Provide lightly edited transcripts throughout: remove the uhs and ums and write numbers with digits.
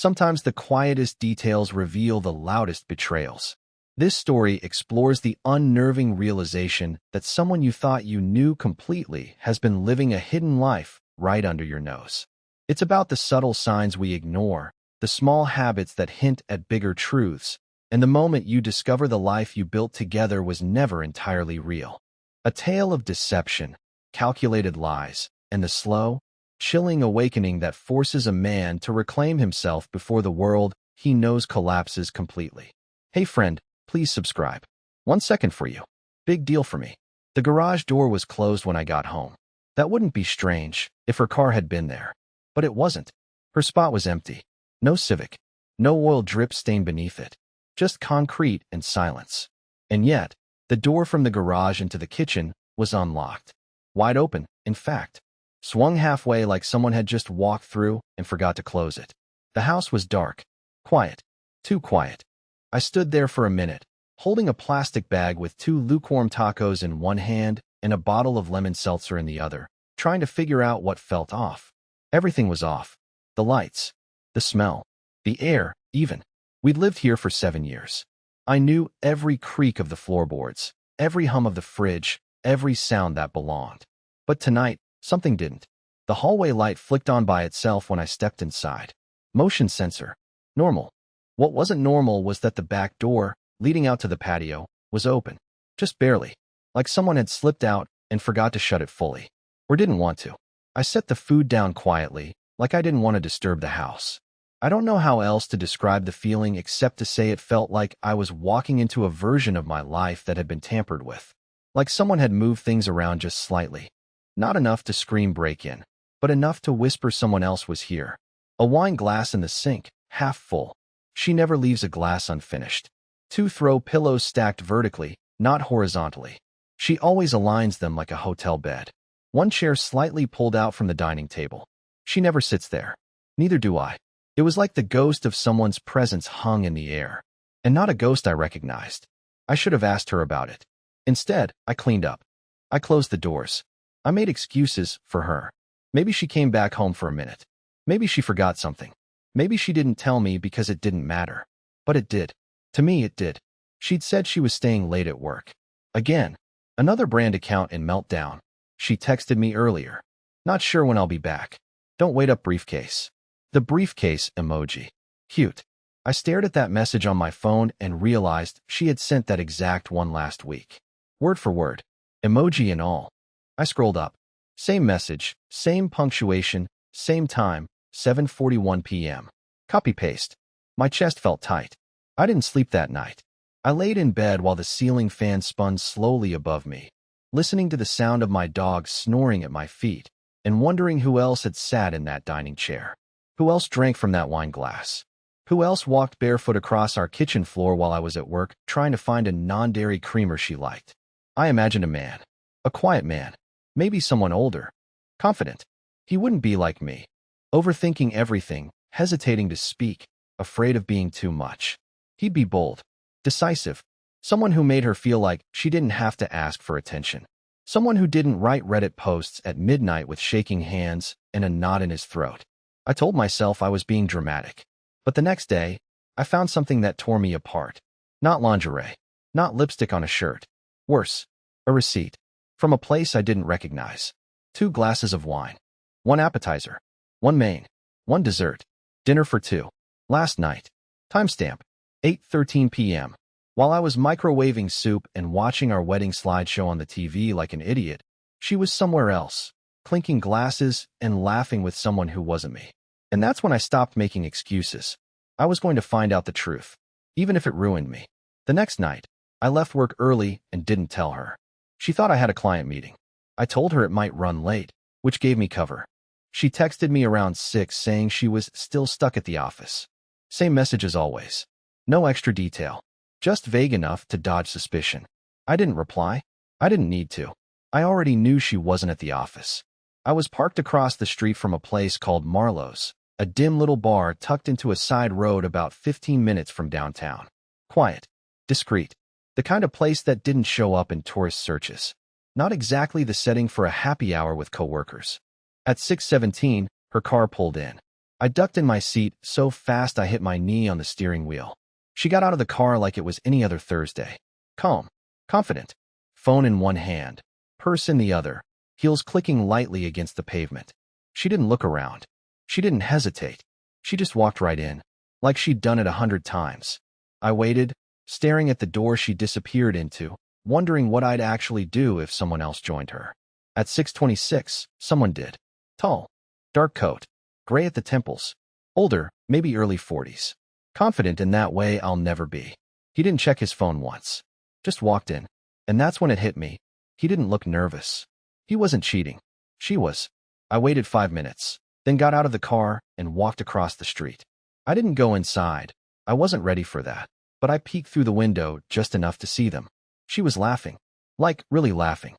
Sometimes the quietest details reveal the loudest betrayals. This story explores the unnerving realization that someone you thought you knew completely has been living a hidden life right under your nose. It's about the subtle signs we ignore, the small habits that hint at bigger truths, and the moment you discover the life you built together was never entirely real. A tale of deception, calculated lies, and the slow, chilling awakening that forces a man to reclaim himself before the world he knows collapses completely. Hey friend, please subscribe. 1 second for you. Big deal for me. The garage door was closed when I got home. That wouldn't be strange if her car had been there. But it wasn't. Her spot was empty. No Civic. No oil drip stain beneath it. Just concrete and silence. And yet, the door from the garage into the kitchen was unlocked. Wide open, in fact. Swung halfway like someone had just walked through and forgot to close it. The house was dark. Quiet. Too quiet. I stood there for a minute, holding a plastic bag with 2 lukewarm tacos in one hand and a bottle of lemon seltzer in the other, trying to figure out what felt off. Everything was off. The lights. The smell. The air, even. We'd lived here for 7 years. I knew every creak of the floorboards, every hum of the fridge, every sound that belonged. But tonight, something didn't. The hallway light flicked on by itself when I stepped inside. Motion sensor. Normal. What wasn't normal was that the back door, leading out to the patio, was open. Just barely. Like someone had slipped out and forgot to shut it fully. Or didn't want to. I set the food down quietly, like I didn't want to disturb the house. I don't know how else to describe the feeling except to say it felt like I was walking into a version of my life that had been tampered with. Like someone had moved things around just slightly. Not enough to scream break in, but enough to whisper someone else was here. A wine glass in the sink, half full. She never leaves a glass unfinished. 2 throw pillows stacked vertically, not horizontally. She always aligns them like a hotel bed. 1 chair slightly pulled out from the dining table. She never sits there. Neither do I. It was like the ghost of someone's presence hung in the air. And not a ghost I recognized. I should have asked her about it. Instead, I cleaned up. I closed the doors. I made excuses for her. Maybe she came back home for a minute. Maybe she forgot something. Maybe she didn't tell me because it didn't matter. But it did. To me, it did. She'd said she was staying late at work. Again. Another brand account in meltdown. She texted me earlier. Not sure when I'll be back. Don't wait up briefcase. The briefcase emoji. Cute. I stared at that message on my phone and realized she had sent that exact one last week. Word for word. Emoji and all. I scrolled up. Same message, same punctuation, same time, 7:41 p.m. Copy-paste. My chest felt tight. I didn't sleep that night. I laid in bed while the ceiling fan spun slowly above me, listening to the sound of my dog snoring at my feet, and wondering who else had sat in that dining chair. Who else drank from that wine glass? Who else walked barefoot across our kitchen floor while I was at work, trying to find a non-dairy creamer she liked? I imagined a man. A quiet man. Maybe someone older. Confident. He wouldn't be like me. Overthinking everything, hesitating to speak, afraid of being too much. He'd be bold. Decisive. Someone who made her feel like she didn't have to ask for attention. Someone who didn't write Reddit posts at midnight with shaking hands and a knot in his throat. I told myself I was being dramatic. But the next day, I found something that tore me apart. Not lingerie. Not lipstick on a shirt. Worse. A receipt. From a place I didn't recognize. 2 glasses of wine. 1 appetizer. 1 main. 1 dessert. Dinner for 2. Last night. Timestamp. 8:13 p.m. While I was microwaving soup and watching our wedding slideshow on the TV like an idiot, she was somewhere else, clinking glasses and laughing with someone who wasn't me. And that's when I stopped making excuses. I was going to find out the truth, even if it ruined me. The next night, I left work early and didn't tell her. She thought I had a client meeting. I told her it might run late, which gave me cover. She texted me around 6 saying she was still stuck at the office. Same message as always. No extra detail. Just vague enough to dodge suspicion. I didn't reply. I didn't need to. I already knew she wasn't at the office. I was parked across the street from a place called Marlowe's, a dim little bar tucked into a side road about 15 minutes from downtown. Quiet. Discreet. The kind of place that didn't show up in tourist searches. Not exactly the setting for a happy hour with coworkers. At 6:17, her car pulled in. I ducked in my seat so fast I hit my knee on the steering wheel. She got out of the car like it was any other Thursday. Calm, confident, phone in one hand, purse in the other, heels clicking lightly against the pavement. She didn't look around. She didn't hesitate. She just walked right in, like she'd done it 100 times. I waited, staring at the door she disappeared into, wondering what I'd actually do if someone else joined her. At 6:26, someone did. Tall, dark coat, gray at the temples, older, maybe early 40s. Confident in that way I'll never be. He didn't check his phone once. Just walked in. And that's when it hit me. He didn't look nervous. He wasn't cheating. She was. I waited 5 minutes, then got out of the car and walked across the street. I didn't go inside. I wasn't ready for that. But I peeked through the window just enough to see them. She was laughing. Like, really laughing.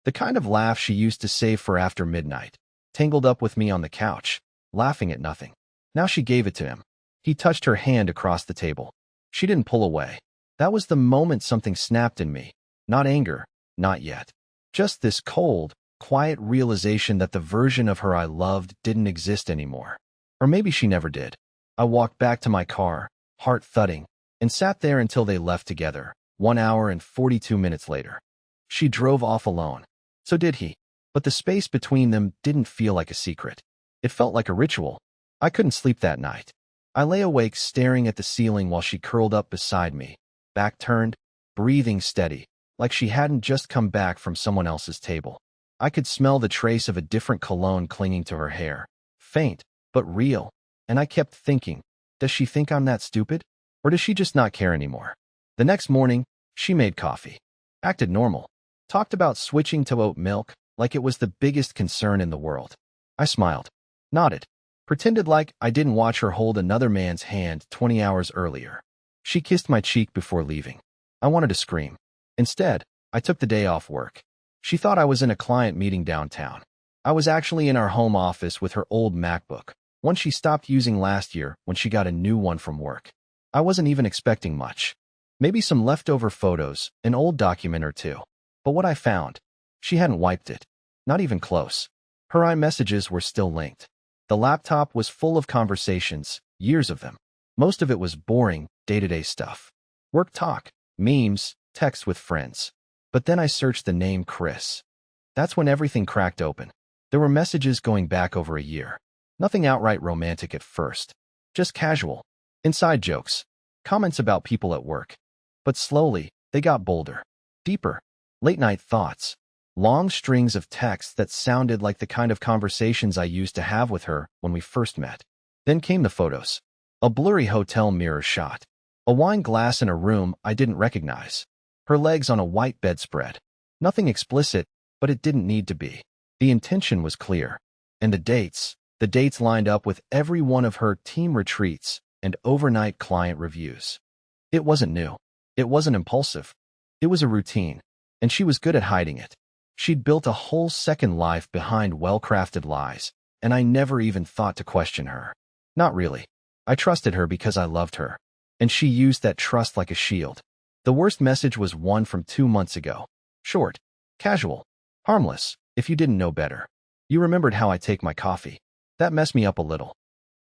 The kind of laugh she used to save for after midnight. Tangled up with me on the couch, laughing at nothing. Now she gave it to him. He touched her hand across the table. She didn't pull away. That was the moment something snapped in me. Not anger, not yet. Just this cold, quiet realization that the version of her I loved didn't exist anymore. Or maybe she never did. I walked back to my car, heart thudding, and sat there until they left together, 1 hour and 42 minutes later. She drove off alone. So did he. But the space between them didn't feel like a secret. It felt like a ritual. I couldn't sleep that night. I lay awake staring at the ceiling while she curled up beside me, back turned, breathing steady, like she hadn't just come back from someone else's table. I could smell the trace of a different cologne clinging to her hair. Faint, but real. And I kept thinking, does she think I'm that stupid? Or does she just not care anymore? The next morning, she made coffee. Acted normal. Talked about switching to oat milk, like it was the biggest concern in the world. I smiled. Nodded. Pretended like I didn't watch her hold another man's hand 20 hours earlier. She kissed my cheek before leaving. I wanted to scream. Instead, I took the day off work. She thought I was in a client meeting downtown. I was actually in our home office with her old MacBook, one she stopped using last year when she got a new one from work. I wasn't even expecting much. Maybe some leftover photos, an old document or two. But what I found, she hadn't wiped it. Not even close. Her iMessages were still linked. The laptop was full of conversations, years of them. Most of it was boring, day-to-day stuff. Work talk, memes, texts with friends. But then I searched the name Chris. That's when everything cracked open. There were messages going back over a year. Nothing outright romantic at first. Just casual. Inside jokes. Comments about people at work. But slowly, they got bolder. Deeper. Late-night thoughts. Long strings of texts that sounded like the kind of conversations I used to have with her when we first met. Then came the photos. A blurry hotel mirror shot. A wine glass in a room I didn't recognize. Her legs on a white bedspread. Nothing explicit, but it didn't need to be. The intention was clear. And the dates lined up with every one of her team retreats and overnight client reviews. It wasn't new. It wasn't impulsive. It was a routine, and she was good at hiding it. She'd built a whole second life behind well-crafted lies, and I never even thought to question her. Not really. I trusted her because I loved her, and she used that trust like a shield. The worst message was one from 2 months ago. Short, casual, harmless, if you didn't know better. You remembered how I take my coffee. That messed me up a little.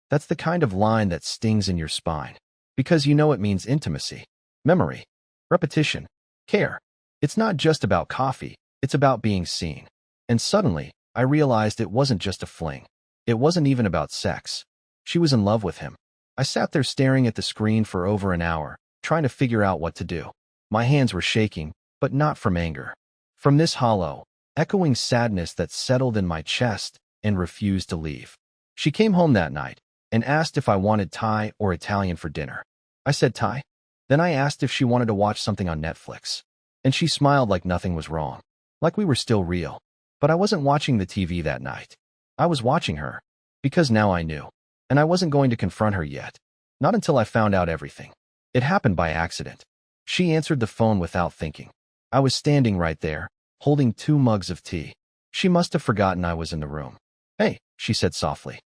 That's the kind of line that stings in your spine, because you know it means intimacy, memory, repetition, care. It's not just about coffee. It's about being seen. And suddenly, I realized it wasn't just a fling. It wasn't even about sex. She was in love with him. I sat there staring at the screen for over an hour, trying to figure out what to do. My hands were shaking, but not from anger. From this hollow, echoing sadness that settled in my chest and refused to leave. She came home that night and asked if I wanted Thai or Italian for dinner. I said Thai. Then I asked if she wanted to watch something on Netflix. And she smiled like nothing was wrong. Like we were still real. But I wasn't watching the TV that night. I was watching her. Because now I knew. And I wasn't going to confront her yet. Not until I found out everything. It happened by accident. She answered the phone without thinking. I was standing right there, holding 2 mugs of tea. She must have forgotten I was in the room. Hey, she said softly.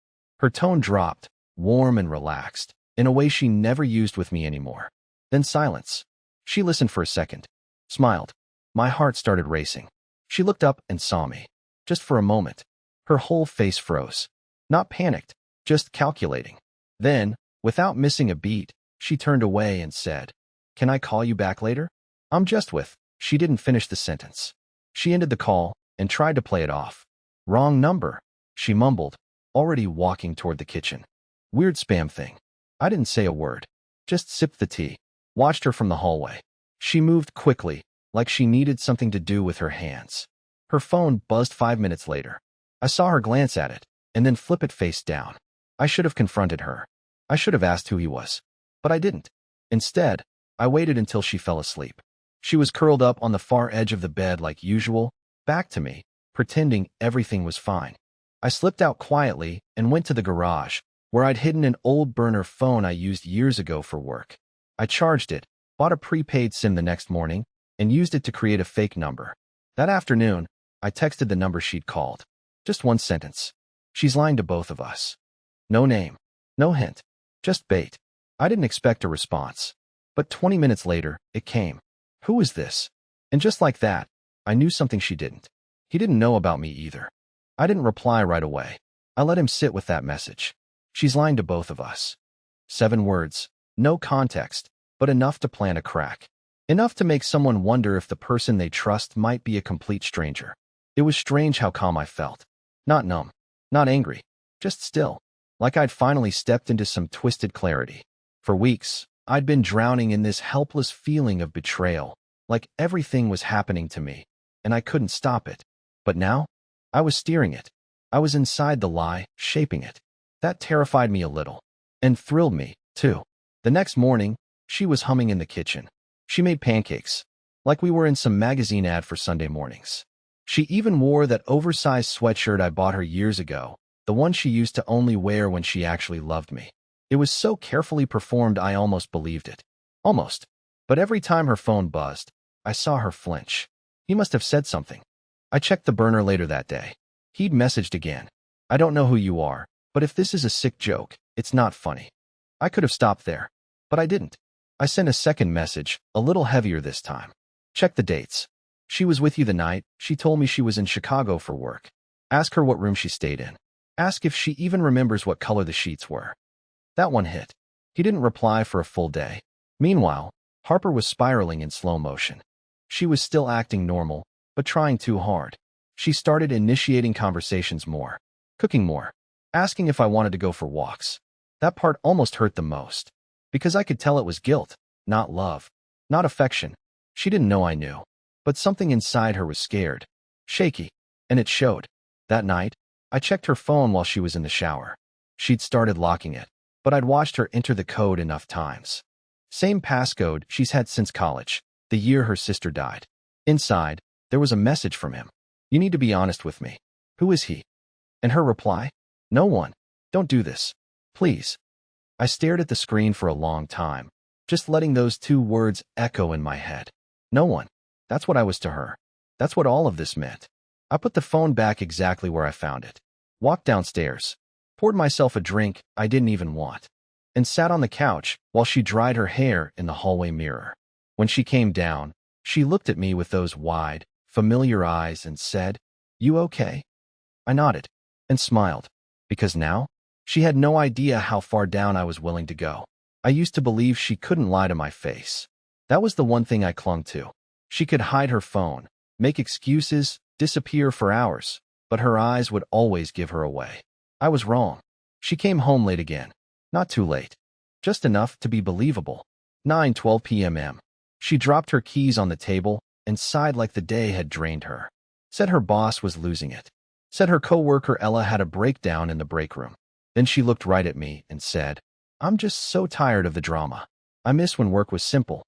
Her tone dropped, warm and relaxed, in a way she never used with me anymore. Then silence. She listened for a second. Smiled. My heart started racing. She looked up and saw me. Just for a moment. Her whole face froze. Not panicked. just calculating. Then, without missing a beat, she turned away and said, "Can I call you back later?" I'm just with. She didn't finish the sentence. She ended the call and tried to play it off. "Wrong number," she mumbled, already walking toward the kitchen. Weird spam thing. I didn't say a word. Just sipped the tea. Watched her from the hallway. She moved quickly, like she needed something to do with her hands. Her phone buzzed 5 minutes later. I saw her glance at it, and then flip it face down. I should have confronted her. I should have asked who he was. But I didn't. Instead, I waited until she fell asleep. She was curled up on the far edge of the bed like usual, back to me, pretending everything was fine. I slipped out quietly and went to the garage, where I'd hidden an old burner phone I used years ago for work. I charged it, bought a prepaid SIM the next morning, and used it to create a fake number. That afternoon, I texted the number she'd called. Just one sentence. "She's lying to both of us." No name. No hint. Just bait. I didn't expect a response. But 20 minutes later, it came. "Who is this?" And just like that, I knew something she didn't. He didn't know about me either. I didn't reply right away. I let him sit with that message. "She's lying to both of us." 7 words. No context, but enough to plant a crack. Enough to make someone wonder if the person they trust might be a complete stranger. It was strange how calm I felt. Not numb. Not angry. Just still. Like I'd finally stepped into some twisted clarity. For weeks, I'd been drowning in this helpless feeling of betrayal, like everything was happening to me, and I couldn't stop it. But now, I was steering it. I was inside the lie, shaping it. That terrified me a little. And thrilled me, too. The next morning, she was humming in the kitchen. She made pancakes, like we were in some magazine ad for Sunday mornings. She even wore that oversized sweatshirt I bought her years ago, the one she used to only wear when she actually loved me. It was so carefully performed I almost believed it. Almost. But every time her phone buzzed, I saw her flinch. He must have said something. I checked the burner later that day. He'd messaged again. "I don't know who you are, but if this is a sick joke, it's not funny." I could have stopped there, but I didn't. I sent a second message, a little heavier this time. "Check the dates. She was with you the night. She told me she was in Chicago for work. Ask her what room she stayed in. Ask if she even remembers what color the sheets were." That one hit. He didn't reply for a full day. Meanwhile, Harper was spiraling in slow motion. She was still acting normal, but trying too hard. She started initiating conversations more, cooking more, asking if I wanted to go for walks. That part almost hurt the most, because I could tell it was guilt, not love, not affection. She didn't know I knew, but something inside her was scared, shaky, and it showed. That night, I checked her phone while she was in the shower. She'd started locking it, but I'd watched her enter the code enough times. Same passcode she's had since college, the year her sister died. Inside, there was a message from him. "You need to be honest with me. Who is he?" And her reply? "No one. Don't do this. Please." I stared at the screen for a long time, just letting those 2 words echo in my head. No one. That's what I was to her. That's what all of this meant. I put the phone back exactly where I found it, walked downstairs, poured myself a drink I didn't even want, and sat on the couch while she dried her hair in the hallway mirror. When she came down, she looked at me with those wide, familiar eyes and said, "You okay?" I nodded and smiled, because now, she had no idea how far down I was willing to go. I used to believe she couldn't lie to my face. That was the one thing I clung to. She could hide her phone, make excuses, disappear for hours, but her eyes would always give her away. I was wrong. She came home late again. Not too late. Just enough to be believable. 9:12 p.m. She dropped her keys on the table and sighed like the day had drained her. Said her boss was losing it. Said her coworker Ella had a breakdown in the break room. Then she looked right at me and said, "I'm just so tired of the drama. I miss when work was simple."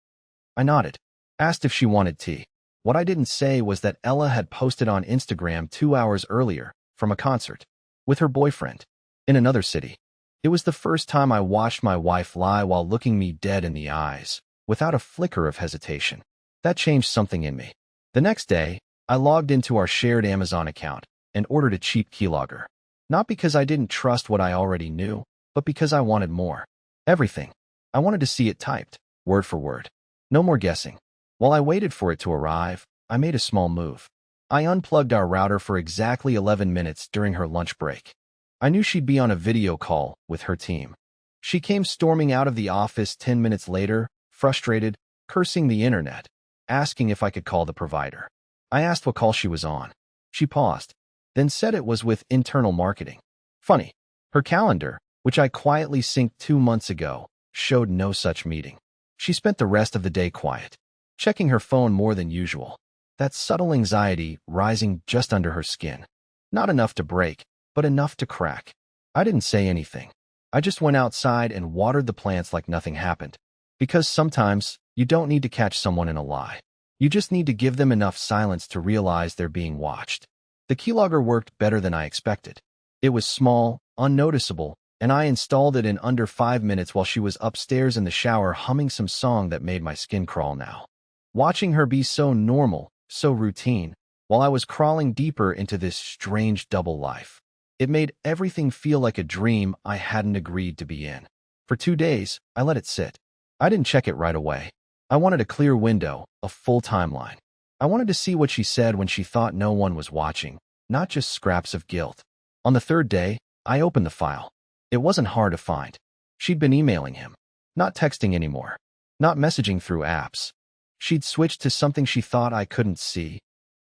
I nodded. Asked if she wanted tea. What I didn't say was that Ella had posted on Instagram 2 hours earlier from a concert with her boyfriend in another city. It was the first time I watched my wife lie while looking me dead in the eyes, without a flicker of hesitation. That changed something in me. The next day, I logged into our shared Amazon account and ordered a cheap keylogger. Not because I didn't trust what I already knew, but because I wanted more. Everything. I wanted to see it typed, word for word. No more guessing. While I waited for it to arrive, I made a small move. I unplugged our router for exactly 11 minutes during her lunch break. I knew she'd be on a video call with her team. She came storming out of the office 10 minutes later, frustrated, cursing the internet, asking if I could call the provider. I asked what call she was on. She paused, then said it was with internal marketing. Funny, her calendar, which I quietly synced 2 months ago, showed no such meeting. She spent the rest of the day quiet, checking her phone more than usual, that subtle anxiety rising just under her skin. Not enough to break, but enough to crack. I didn't say anything. I just went outside and watered the plants like nothing happened. Because sometimes, you don't need to catch someone in a lie. You just need to give them enough silence to realize they're being watched. The keylogger worked better than I expected. It was small, unnoticeable, and I installed it in under 5 minutes while she was upstairs in the shower humming some song that made my skin crawl now. Watching her be so normal, so routine, while I was crawling deeper into this strange double life. It made everything feel like a dream I hadn't agreed to be in. For 2 days, I let it sit. I didn't check it right away. I wanted a clear window, a full timeline. I wanted to see what she said when she thought no one was watching, not just scraps of guilt. On the 3rd day, I opened the file. It wasn't hard to find. She'd been emailing him, not texting anymore, not messaging through apps. She'd switched to something she thought I couldn't see.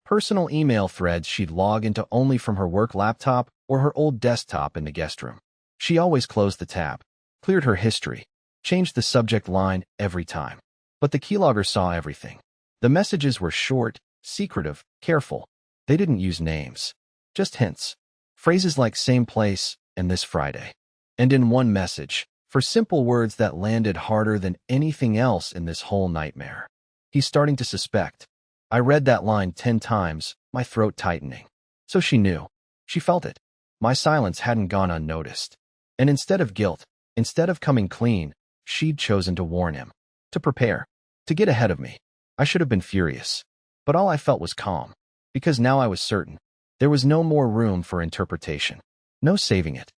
Personal email threads she'd log into only from her work laptop or her old desktop in the guest room. She always closed the tab, cleared her history, changed the subject line every time. But the keylogger saw everything. The messages were short, secretive, careful. They didn't use names, just hints. Phrases like same place and this Friday. And in one message, for simple words that landed harder than anything else in this whole nightmare. He's starting to suspect. I read that line 10 times, my throat tightening. So she knew. She felt it. My silence hadn't gone unnoticed. And instead of guilt, instead of coming clean, she'd chosen to warn him. To prepare. To get ahead of me. I should have been furious. But all I felt was calm. Because now I was certain. There was no more room for interpretation. No saving it.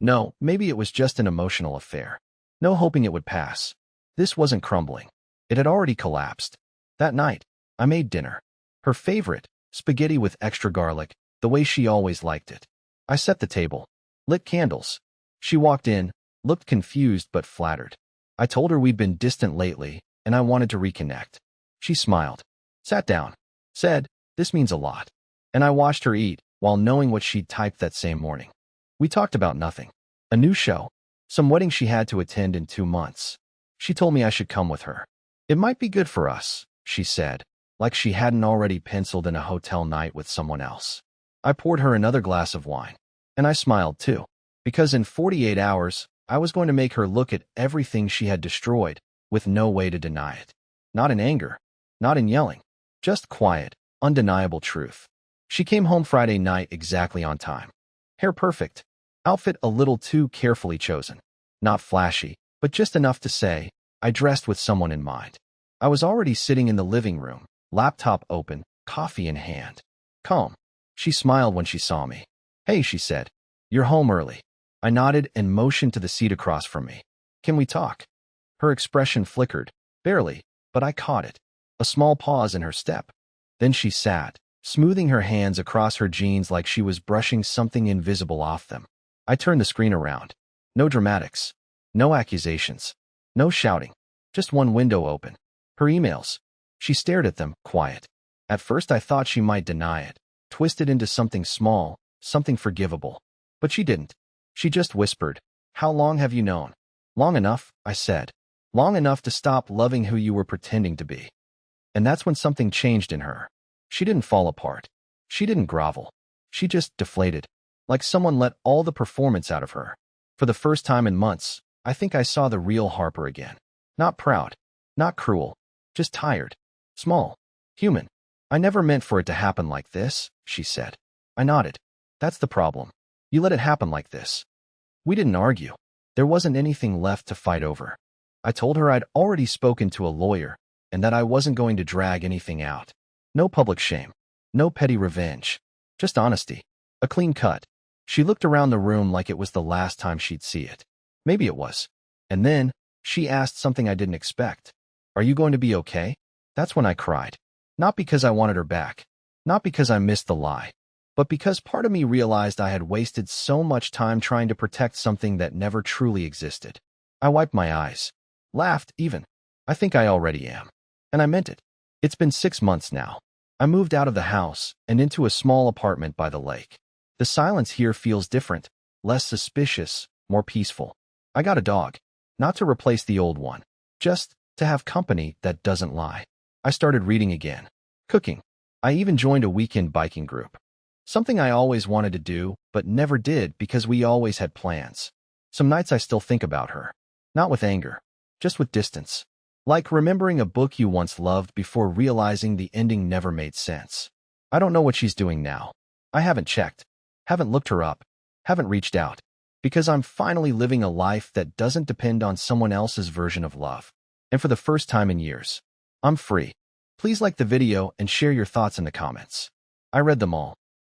No, maybe it was just an emotional affair. No hoping it would pass. This wasn't crumbling. It had already collapsed. That night, I made dinner. Her favorite, spaghetti with extra garlic, the way she always liked it. I set the table. Lit candles. She walked in, looked confused but flattered. I told her we'd been distant lately, and I wanted to reconnect. She smiled. Sat down. Said, "This means a lot." And I watched her eat, while knowing what she'd typed that same morning. We talked about nothing. A new show. Some wedding she had to attend in 2 months. She told me I should come with her. It might be good for us, she said, like she hadn't already penciled in a hotel night with someone else. I poured her another glass of wine. And I smiled too. Because in 48 hours, I was going to make her look at everything she had destroyed, with no way to deny it. Not in anger. Not in yelling. Just quiet, undeniable truth. She came home Friday night exactly on time. Hair perfect. Outfit a little too carefully chosen. Not flashy, but just enough to say, I dressed with someone in mind. I was already sitting in the living room, laptop open, coffee in hand. Calm. She smiled when she saw me. Hey, she said. You're home early. I nodded and motioned to the seat across from me. Can we talk? Her expression flickered. Barely, but I caught it. A small pause in her step. Then she sat, smoothing her hands across her jeans like she was brushing something invisible off them. I turned the screen around. No dramatics. No accusations. No shouting. Just one window open. Her emails. She stared at them, quiet. At first I thought she might deny it, twist it into something small, something forgivable. But she didn't. She just whispered, "How long have you known?" Long enough, I said. Long enough to stop loving who you were pretending to be. And that's when something changed in her. She didn't fall apart. She didn't grovel. She just deflated. Like someone let all the performance out of her. For the first time in months, I think I saw the real Harper again. Not proud. Not cruel. Just tired. Small. Human. I never meant for it to happen like this, she said. I nodded. That's the problem. You let it happen like this. We didn't argue. There wasn't anything left to fight over. I told her I'd already spoken to a lawyer, and that I wasn't going to drag anything out. No public shame. No petty revenge. Just honesty. A clean cut. She looked around the room like it was the last time she'd see it. Maybe it was. And then, she asked something I didn't expect. Are you going to be okay? That's when I cried. Not because I wanted her back. Not because I missed the lie. But because part of me realized I had wasted so much time trying to protect something that never truly existed, I wiped my eyes, laughed even. I think I already am. And I meant it. It's been 6 months now. I moved out of the house and into a small apartment by the lake. The silence here feels different, less suspicious, more peaceful. I got a dog, not to replace the old one, just to have company that doesn't lie. I started reading again, cooking. I even joined a weekend biking group. Something I always wanted to do, but never did because we always had plans. Some nights I still think about her. Not with anger, just with distance. Like remembering a book you once loved before realizing the ending never made sense. I don't know what she's doing now. I haven't checked, haven't looked her up, haven't reached out. Because I'm finally living a life that doesn't depend on someone else's version of love. And for the first time in years, I'm free. Please like the video and share your thoughts in the comments. I read them all.